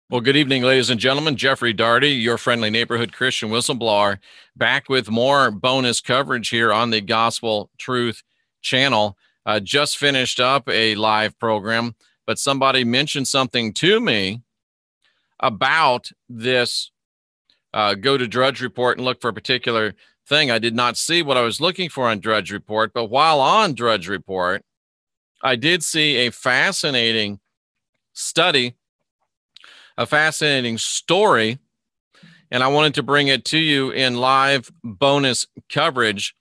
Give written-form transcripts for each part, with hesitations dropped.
Well, good evening, ladies and gentlemen. Jeffrey Daugherty, your friendly neighborhood Christian whistleblower, back with more bonus coverage here on the Gospel Truth channel. Just finished up a live program, but somebody mentioned something to me about this go to Drudge Report and look for a particular thing. I did not see what I was looking for on Drudge Report, but while on Drudge Report, I did see a fascinating study, a fascinating story, and I wanted to bring it to you in live bonus coverage.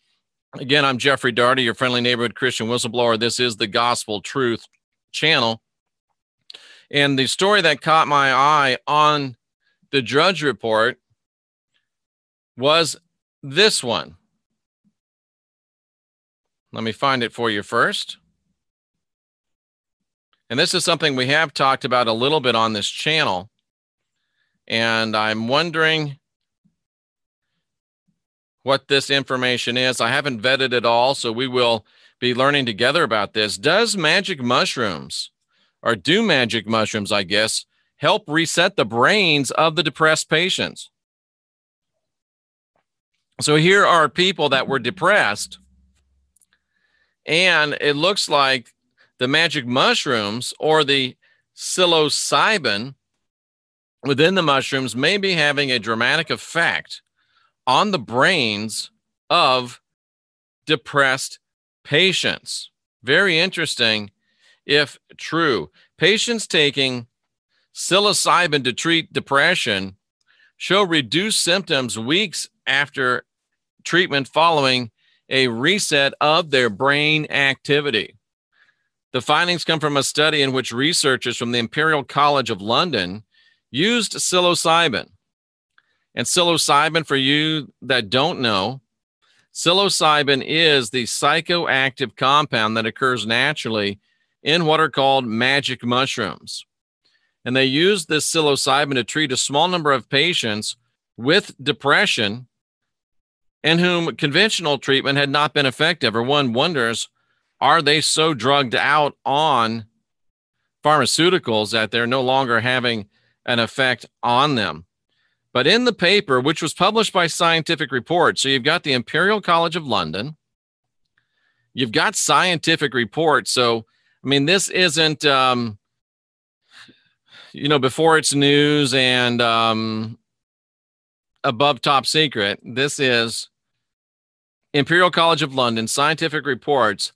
Again, I'm Jeffrey Daugherty, your friendly neighborhood Christian whistleblower. This is the Gospel Truth channel. And the story that caught my eye on the Drudge Report was this one. Let me find it for you first. And this is something we have talked about a little bit on this channel. And I'm wondering what this information is. I haven't vetted it all, so we will be learning together about this. Does magic mushrooms, or do magic mushrooms, I guess, help reset the brains of the depressed patients? So here are people that were depressed, and it looks like the magic mushrooms or the psilocybin within the mushrooms may be having a dramatic effect on the brains of depressed patients. Very interesting, if true. Patients taking psilocybin to treat depression show reduced symptoms weeks after treatment following a reset of their brain activity. The findings come from a study in which researchers from the Imperial College of London used psilocybin. And psilocybin, for you that don't know, psilocybin is the psychoactive compound that occurs naturally in what are called magic mushrooms. And they used this psilocybin to treat a small number of patients with depression and whom conventional treatment had not been effective. Or one wonders, are they so drugged out on pharmaceuticals that they're no longer having an effect on them? But in the paper, which was published by Scientific Reports, so you've got the Imperial College of London, you've got Scientific Reports. So, I mean, this isn't, before it's news and above top secret. This is Imperial College of London, Scientific Reports,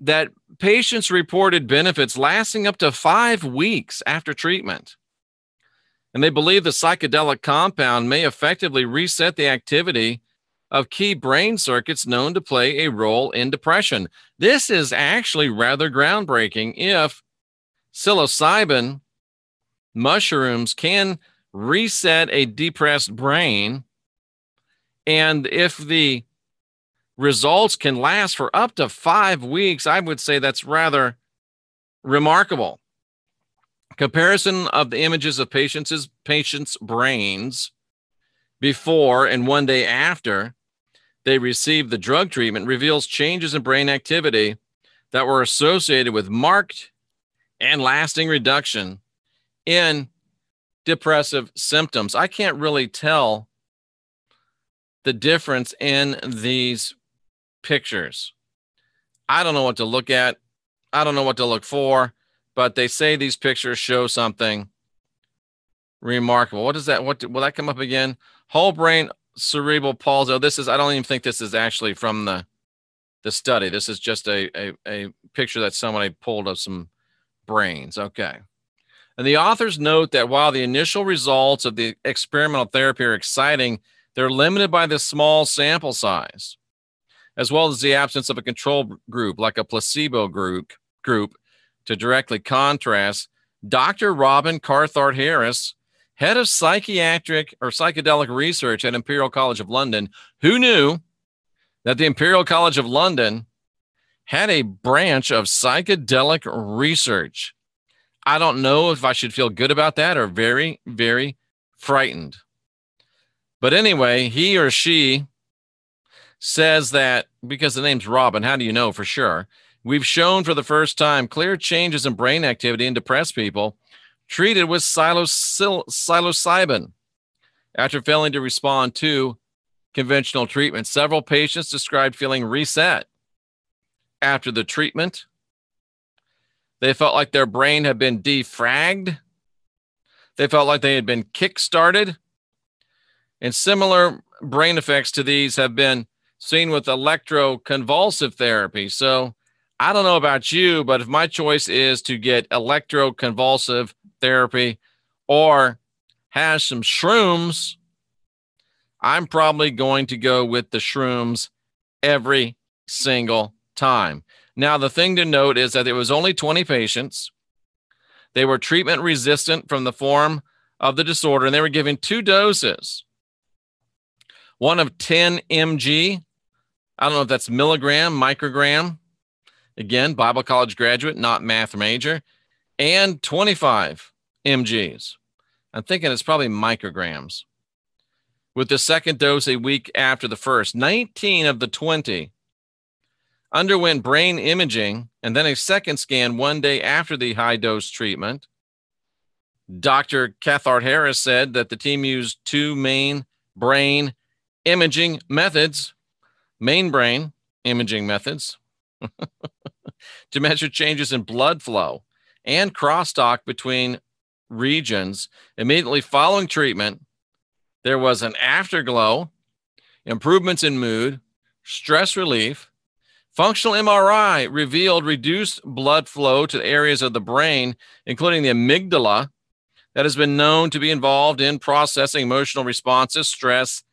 that patients reported benefits lasting up to 5 weeks after treatment. And they believe the psychedelic compound may effectively reset the activity of key brain circuits known to play a role in depression. This is actually rather groundbreaking. If psilocybin mushrooms can reset a depressed brain, and if the results can last for up to 5 weeks, I would say that's rather remarkable. Comparison of the images of patients' brains before and 1 day after they received the drug treatment reveals changes in brain activity that were associated with marked and lasting reduction in depressive symptoms. I can't really tell the difference in these pictures. I don't know what to look at. I don't know what to look for, but they say these pictures show something remarkable. What is that? What will that come up again? Whole brain cerebral palsy. Oh, I don't even think this is actually from the study. This is just a picture that somebody pulled of some brains. Okay. And the authors note that while the initial results of the experimental therapy are exciting, they're limited by the small sample size, as well as the absence of a control group like a placebo group to directly contrast. Dr. Robin Carthart Harris, head of psychiatric or psychedelic research at Imperial College of London, who knew that the Imperial College of London had a branch of psychedelic research. I don't know if I should feel good about that or very, very frightened. But anyway, he or she says that because the name's Robin, how do you know for sure? We've shown for the first time clear changes in brain activity in depressed people treated with psilocybin after failing to respond to conventional treatment. Several patients described feeling reset after the treatment. They felt like their brain had been defragged. They felt like they had been kick-started. And similar brain effects to these have been seen with electroconvulsive therapy. So I don't know about you, but if my choice is to get electroconvulsive therapy or have some shrooms, I'm probably going to go with the shrooms every single time. Now, the thing to note is that it was only 20 patients. They were treatment resistant from the form of the disorder, and they were given 2 doses. One of 10 mg. I don't know if that's milligram, microgram. Again, Bible college graduate, not math major. And 25 mgs. I'm thinking it's probably micrograms. With the second dose a week after the first. 19 of the 20 underwent brain imaging and then a second scan 1 day after the high-dose treatment. Dr. Cathart Harris said that the team used 2 main brain imaging methods, to measure changes in blood flow and crosstalk between regions. Immediately following treatment, there was an afterglow, improvements in mood, stress relief. Functional MRI revealed reduced blood flow to areas of the brain, including the amygdala, that has been known to be involved in processing emotional responses, stress,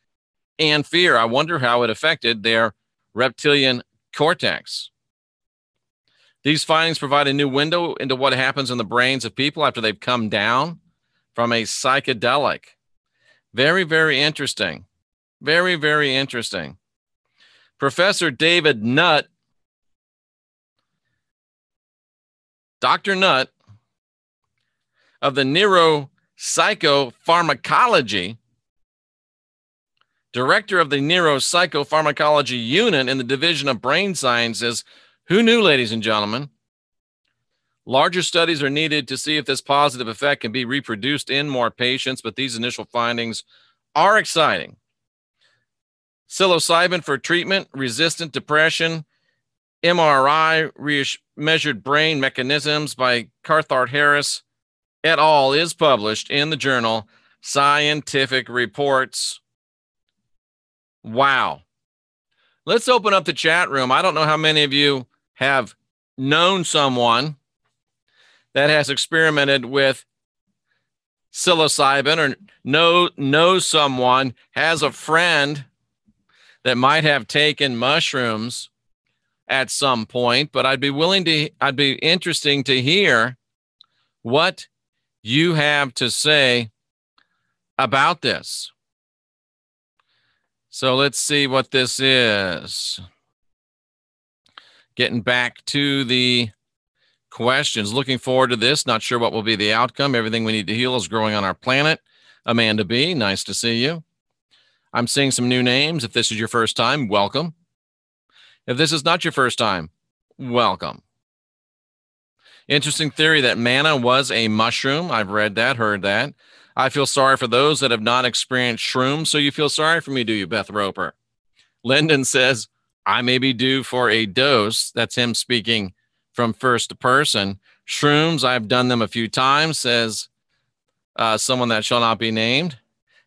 and fear. I wonder how it affected their reptilian cortex. These findings provide a new window into what happens in the brains of people after they've come down from a psychedelic. Very, very interesting. Very, very interesting. Professor David Nutt, Dr. Nutt of the Neuropsychopharmacology, director of the Neuropsychopharmacology Unit in the Division of Brain Sciences. Who knew, ladies and gentlemen? Larger studies are needed to see if this positive effect can be reproduced in more patients, but these initial findings are exciting. Psilocybin for treatment-resistant depression, MRI measured brain mechanisms by Cathart Harris et al. Is published in the journal Scientific Reports. Wow. Let's open up the chat room. I don't know how many of you have known someone that has experimented with psilocybin or knows someone, has a friend that might have taken mushrooms at some point, but I'd be interesting to hear what you have to say about this. So let's see what this is. Getting back to the questions. Looking forward to this. Not sure what will be the outcome. Everything we need to heal is growing on our planet. Amanda B., nice to see you. I'm seeing some new names. If this is your first time, welcome. If this is not your first time, welcome. Interesting theory that manna was a mushroom. I've read that, heard that. I feel sorry for those that have not experienced shrooms, so you feel sorry for me, do you, Beth Roper? Lyndon says, I may be due for a dose. That's him speaking from first person. Shrooms, I've done them a few times, says someone that shall not be named.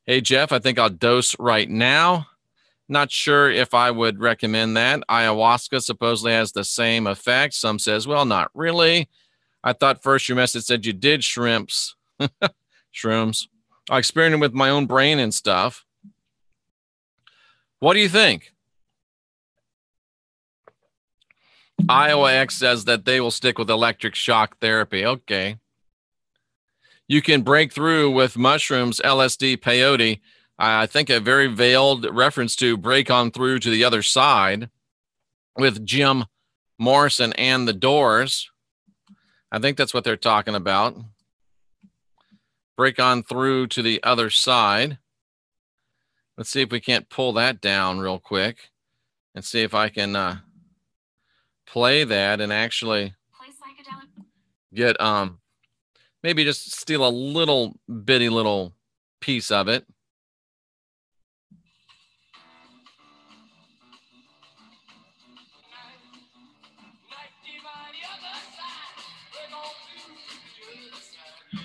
Hey, Jeff, I think I'll dose right now. Not sure if I would recommend that. Ayahuasca supposedly has the same effect. Some says, well, not really. I thought first your message said you did shrooms. I experimented with my own brain and stuff. What do you think? Iowa X says that they will stick with electric shock therapy. Okay. You can break through with mushrooms, LSD, peyote. I think a very veiled reference to break on through to the other side with Jim Morrison and the Doors. I think that's what they're talking about. Break on through to the other side. Let's see if we can't pull that down real quick and see if I can play that and actually get Maybe just steal a little bitty little piece of it.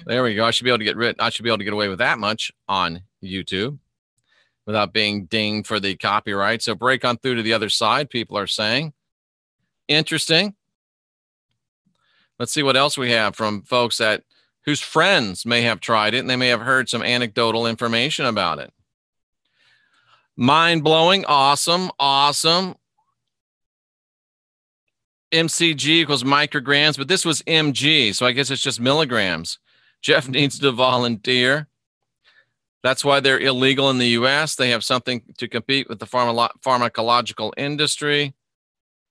There we go. I should be able to get away with that much on YouTube without being dinged for the copyright. So break on through to the other side, people are saying. Interesting. Let's see what else we have from folks whose friends may have tried it and they may have heard some anecdotal information about it. Mind-blowing. Awesome. Awesome. MCG equals micrograms, but this was mg, so I guess it's just milligrams. Jeff needs to volunteer. That's why they're illegal in the U.S. They have something to compete with the pharmacological industry.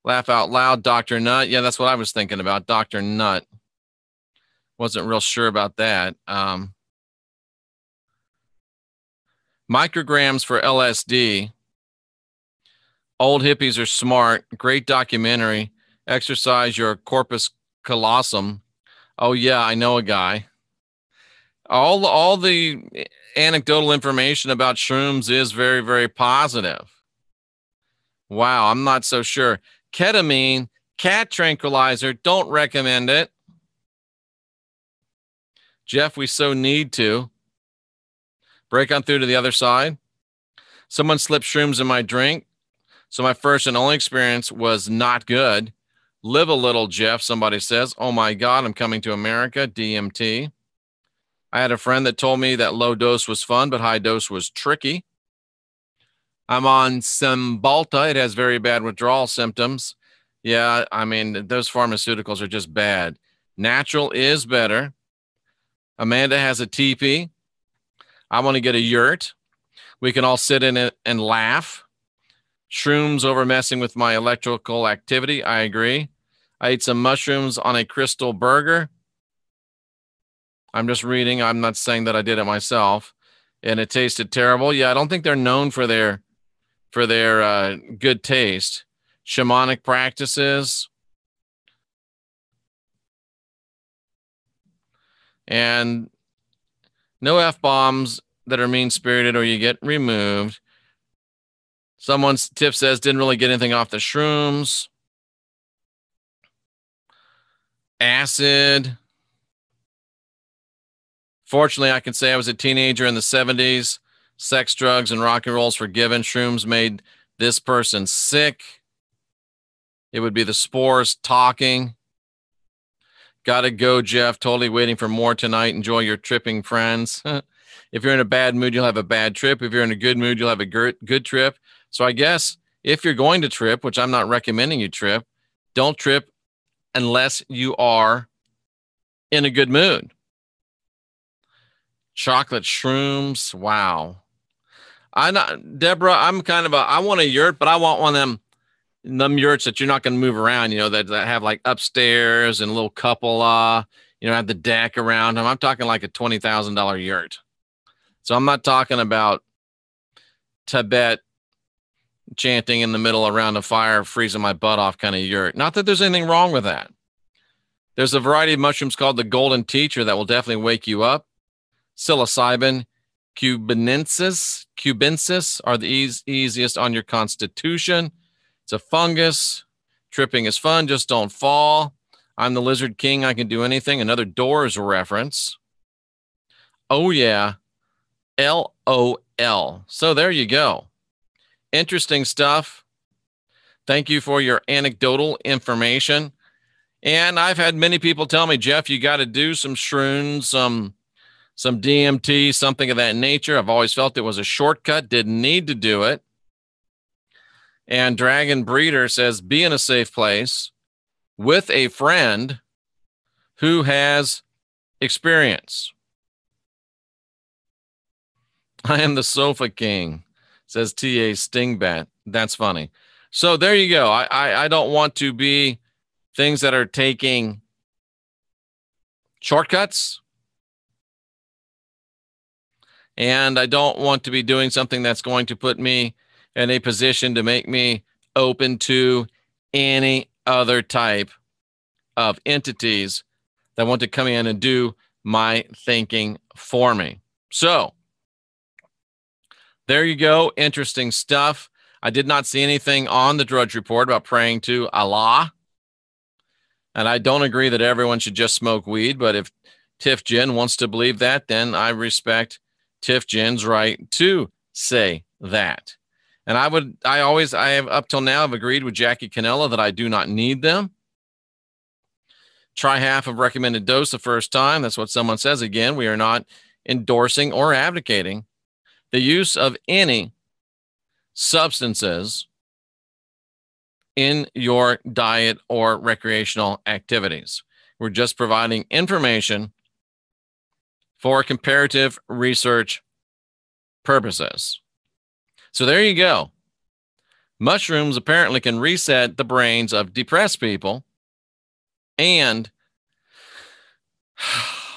Laugh out loud, Dr. Nutt. Yeah, that's what I was thinking about, Dr. Nutt. Wasn't real sure about that. Micrograms for LSD. Old hippies are smart. Great documentary. Exercise your corpus callosum. Oh, yeah, I know a guy. All the anecdotal information about shrooms is very, very positive. Wow, I'm not so sure. Ketamine, cat tranquilizer, don't recommend it. Jeff, we so need to. Break on through to the other side. Someone slipped shrooms in my drink, so my first and only experience was not good. Live a little, Jeff, somebody says. Oh my God, I'm coming to America, DMT. I had a friend that told me that low dose was fun, but high dose was tricky. I'm on Cymbalta. It has very bad withdrawal symptoms. Yeah, I mean, those pharmaceuticals are just bad. Natural is better. Amanda has a teepee. I want to get a yurt. We can all sit in it and laugh. Shrooms over messing with my electrical activity. I agree. I ate some mushrooms on a crystal burger. I'm just reading. I'm not saying that I did it myself. And it tasted terrible. Yeah, I don't think they're known for their good taste. Shamanic practices. And no F-bombs that are mean-spirited or you get removed. Someone's tip says didn't really get anything off the shrooms. Acid. Fortunately, I can say I was a teenager in the 70s. Sex, drugs, and rock and roll's forgiven. Shrooms made this person sick. It would be the spores talking. Gotta go, Jeff. Totally waiting for more tonight. Enjoy your tripping friends. If you're in a bad mood, you'll have a bad trip. If you're in a good mood, you'll have a good trip. So I guess if you're going to trip, which I'm not recommending you trip, don't trip unless you are in a good mood. Chocolate shrooms. Wow. Deborah, I want a yurt, but I want one of them yurts that you're not going to move around, that have like upstairs and a little cupola, have the deck around them. I'm talking like a $20,000 yurt. So I'm not talking about Tibet chanting in the middle around a fire, freezing my butt off kind of yurt. Not that there's anything wrong with that. There's a variety of mushrooms called the golden teacher that will definitely wake you up. Psilocybin, cubensis are the easiest on your constitution. It's a fungus. Tripping is fun. Just don't fall. I'm the Lizard King. I can do anything. Another Doors reference. Oh, yeah. LOL. So there you go. Interesting stuff. Thank you for your anecdotal information. And I've had many people tell me, Jeff, you got to do some shrooms, some DMT, something of that nature. I've always felt it was a shortcut, didn't need to do it. And Dragon Breeder says, be in a safe place with a friend who has experience. I am the Sofa King, says T.A. Stingbat. That's funny. So there you go. I don't want to be things that are taking shortcuts. And I don't want to be doing something that's going to put me in a position to make me open to any other type of entities that want to come in and do my thinking for me. So there you go. Interesting stuff. I did not see anything on the Drudge Report about praying to Allah. And I don't agree that everyone should just smoke weed, but if Tiff Jin wants to believe that, then I respect Tiff Jin's right to say that. And I have up till now have agreed with Jackie Cannella that I do not need them. Try half of recommended dose the first time. That's what someone says. Again, we are not endorsing or advocating the use of any substances in your diet or recreational activities. We're just providing information for comparative research purposes. So there you go. Mushrooms apparently can reset the brains of depressed people, and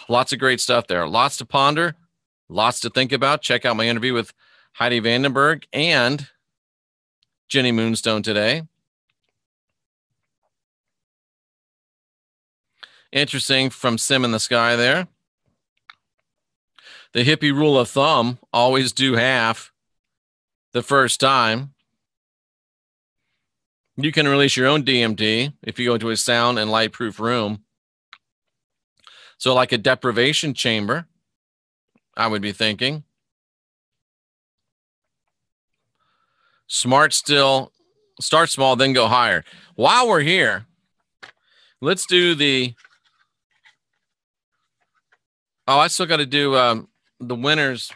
lots of great stuff there. Lots to ponder, lots to think about. Check out my interview with Heidi Vandenberg and Jenny Moonstone today. Interesting from Sim in the Sky there. The hippie rule of thumb, always do half the first time. You can release your own DMT if you go into a sound and light-proof room. So like a deprivation chamber, I would be thinking. Start small, then go higher. While we're here, let's do the... Oh, I still got to do the winner's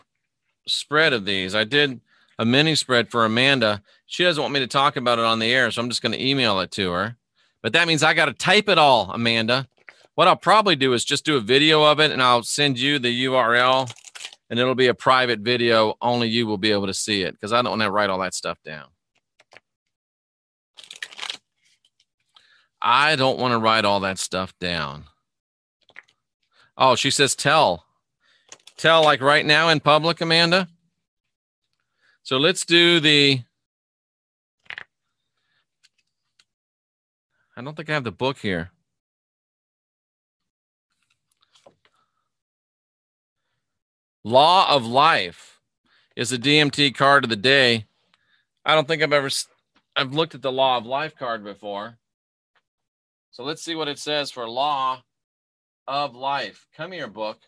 spread of these. I did a mini spread for Amanda. She doesn't want me to talk about it on the air, so I'm just going to email it to her. But that means I got to type it all, Amanda. What I'll probably do is just do a video of it, and I'll send you the URL, and it'll be a private video. Only you will be able to see it, because I don't want to write all that stuff down. I don't want to write all that stuff down. Oh, she says tell. Tell like right now in public, Amanda. So let's do the... I don't think I have the book here. Law of Life is the DMT card of the day. I don't think I've looked at the Law of Life card before. So let's see what it says for Law of Life. Come here, book.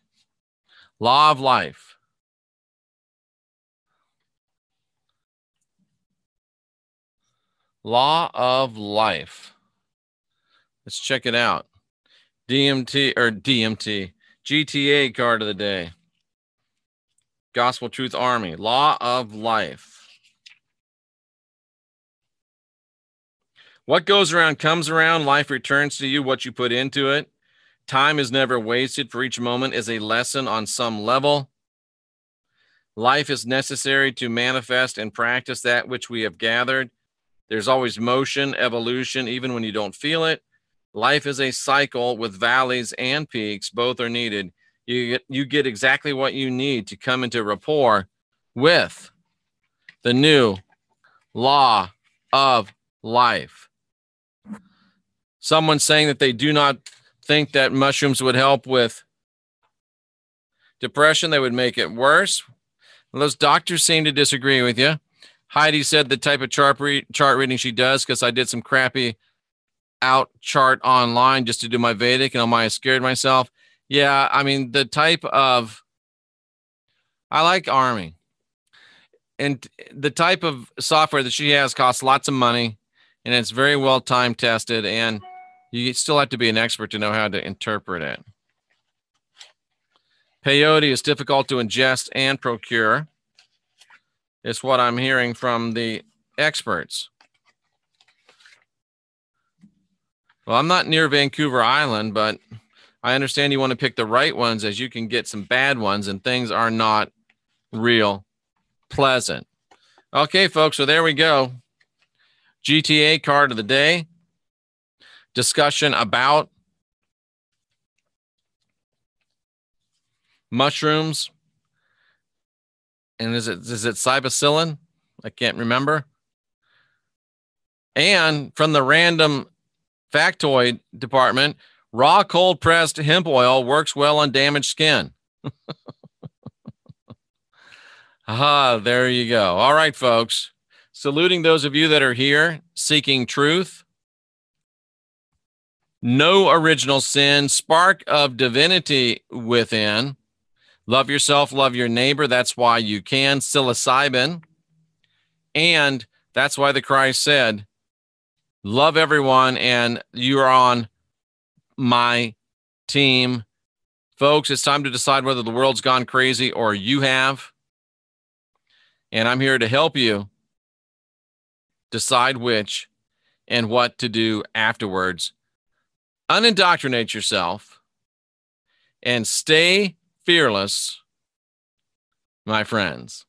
Law of Life. Law of Life. Let's check it out. DMT. GTA card of the day. Gospel Truth Army. Law of Life. What goes around comes around. Life returns to you what you put into it. Time is never wasted, for each moment is a lesson on some level. Life is necessary to manifest and practice that which we have gathered. There's always motion, evolution, even when you don't feel it. Life is a cycle with valleys and peaks. Both are needed. You get exactly what you need to come into rapport with the new law of life. Someone saying that they do not think that mushrooms would help with depression. They would make it worse. Well, those doctors seem to disagree with you. Heidi said the type of chart reading she does, because I did some crappy out chart online just to do my Vedic, and oh my, I scared myself. Yeah, I mean, the type of... I like Army. And the type of software that she has costs lots of money, and it's very well time tested, and you still have to be an expert to know how to interpret it. Peyote is difficult to ingest and procure. It's what I'm hearing from the experts. Well, I'm not near Vancouver Island, but I understand you want to pick the right ones, as you can get some bad ones, and things are not real pleasant. Okay, folks, so there we go. GTA card of the day. Discussion about mushrooms. And is it psilocybin? I can't remember. And from the random factoid department, Raw cold pressed hemp oil works well on damaged skin. There you go. All right, folks. Saluting those of you that are here seeking truth. No original sin, spark of divinity within. Love yourself, love your neighbor. That's why you can. Psilocybin. And that's why the Christ said, love everyone, and you are on my team. Folks, it's time to decide whether the world's gone crazy or you have. And I'm here to help you decide which and what to do afterwards. Unindoctrinate yourself and stay fearless, my friends.